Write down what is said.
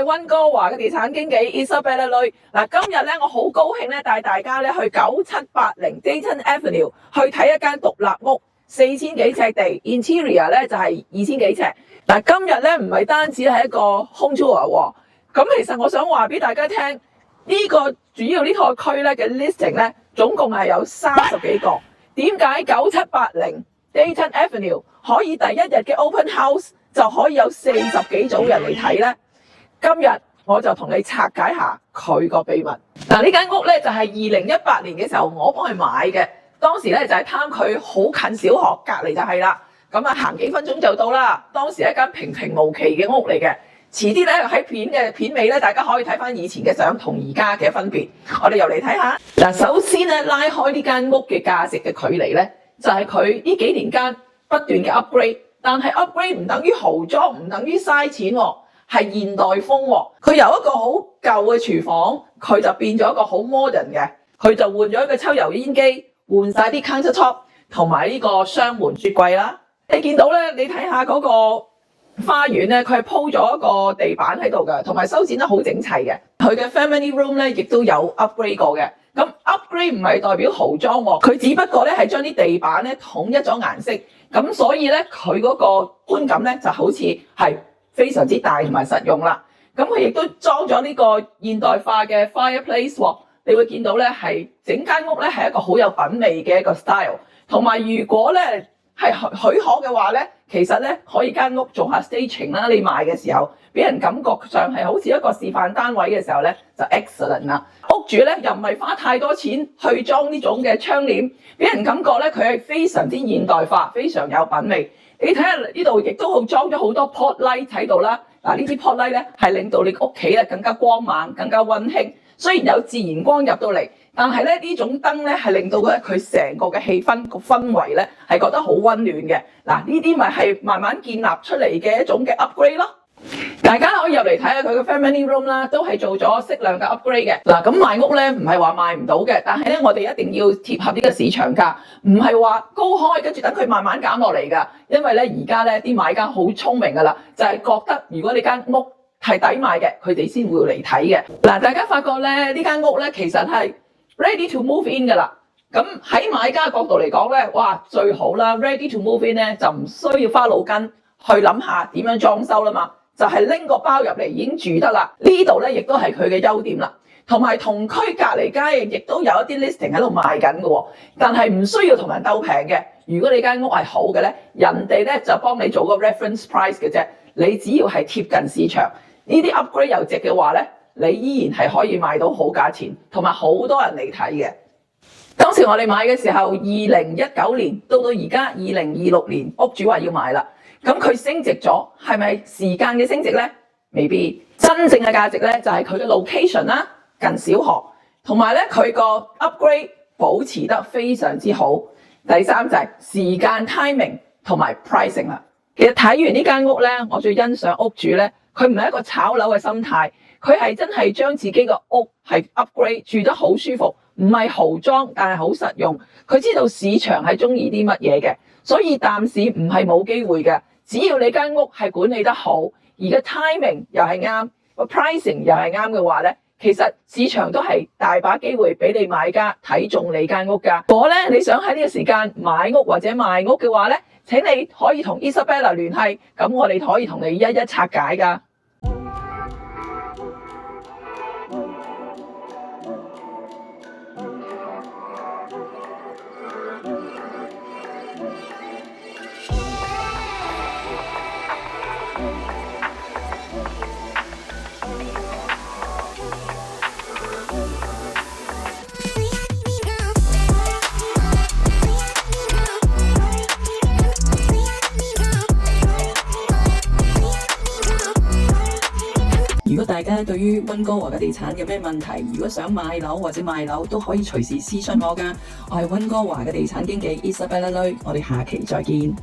係溫哥華嘅地產經紀 Isabella Lui。今日咧我好高興咧帶大家咧去9780 Dayton Avenue 去睇一間獨立屋，4000幾尺地 ，interior 咧就係2000幾尺。今日咧唔係單止係一個 home tour 喎，咁其實我想話俾大家聽，呢個主要呢個區咧嘅 listing 咧總共係有30幾個。點解9780 Dayton Avenue 可以第一日嘅 open house 就可以有40幾組人嚟睇呢？今日我就同你拆解下佢個秘密。呢間屋咧就係2018年嘅時候我幫佢買嘅，當時咧就係貪佢好近小學，隔離就係啦，咁行幾分鐘就到啦。當時係一間平平無奇嘅屋嚟嘅，遲啲咧喺片尾咧，大家可以睇翻以前嘅相同而家嘅分別。我哋又嚟睇下。首先咧拉開呢間屋嘅價值嘅距離咧，就係佢呢幾年間不斷嘅 upgrade， 但係 upgrade 唔等於豪裝，唔等於嘥錢喎，係現代風喎。佢由一個好舊嘅廚房，佢就變咗一個好 modern 嘅，佢就換咗一個抽油煙機，換晒啲 countertop 同埋呢個雙門雪櫃啦。你見到咧，你睇下嗰個花園咧，佢係鋪咗一個地板喺度嘅，同埋修剪得好整齊嘅。佢嘅 family room 咧，亦都有 upgrade 過嘅。咁 upgrade 唔係代表豪裝喎，佢只不過咧係將啲地板咧統一咗顏色，咁所以咧佢嗰個觀感咧就好似係非常之大同埋實用啦。咁佢亦都裝咗呢個現代化嘅 fireplace 喎，你會見到咧係整間屋咧係一個好有品味嘅一個 style， 同埋如果咧係許可嘅話咧，其實咧可以間屋做下 staging 啦。你賣嘅時候，俾人感覺上係好似一個示範單位嘅時候咧，就 excellent 啦。屋主咧又唔係花太多錢去裝呢種嘅窗簾，俾人感覺咧佢係非常之現代化，非常有品味。你睇下呢度亦都好裝咗好多 pot light 喺度啦。呢啲 pot light 咧係令到你屋企咧更加光猛、更加溫馨。雖然有自然光入到嚟，但係咧呢種燈咧係令到佢成個嘅氣氛個氛圍咧係覺得好溫暖嘅。呢啲咪係慢慢建立出嚟嘅一種嘅 upgrade 咯。大家可以入嚟睇下佢嘅 family room 啦，都係做咗適量嘅 upgrade 嘅。咁賣屋咧唔係話賣唔到嘅，但係咧我哋一定要貼合呢個市場價，唔係話高開跟住等佢慢慢減落嚟㗎。因為咧而家咧啲買家好聰明㗎啦，就係覺得如果你間屋係抵買嘅，佢哋先會嚟睇嘅。大家發覺咧呢間屋咧其實係 ready to move in 㗎啦。咁喺買家角度嚟講咧，哇最好啦 ，ready to move in 咧就唔需要花腦筋去諗下點樣裝修啦嘛。就係拎個包入嚟已經住得啦，呢度咧亦都係佢嘅優點啦。同埋同區隔離街亦都有一啲 listing 喺度賣緊嘅喎，但係唔需要同人鬥平嘅。如果你間屋係好嘅咧，人哋咧就幫你做個 reference price 嘅啫。你只要係貼近市場，呢啲 upgrade 又值嘅話咧，你依然係可以賣到好價錢，同埋好多人嚟睇嘅。當時我哋買嘅時候，2019年到而家2026年，屋主話要買啦。咁佢升值咗，係咪時間嘅升值呢？未必。真正嘅價值呢，就係佢嘅 location 啦，近小學，同埋咧佢個 upgrade 保持得非常之好。第三就係時間 timing 同埋 pricing 啦。其實睇完呢間屋呢，我最欣賞屋主呢，佢唔係一個炒樓嘅心態，佢係真係將自己個屋係 upgrade 住得好舒服，唔係豪裝，但係好實用。佢知道市場係中意啲乜嘢嘅，所以暫時唔係冇機會嘅。只要你間屋係管理得好，而個 timing 又係啱，個 pricing 又係啱嘅話咧，其實市場都係大把機會俾你買家睇中你間屋㗎。如果咧你想喺呢個時間買屋或者賣屋嘅話咧，請你可以同 Isabella 聯繫，咁我哋可以同你一一拆解㗎。如果大家對於溫哥華嘅地產有咩問題，如果想買樓或者賣樓，都可以隨時私信我㗎。我係溫哥華嘅地產經紀 Isabella Lui，我哋下期再見。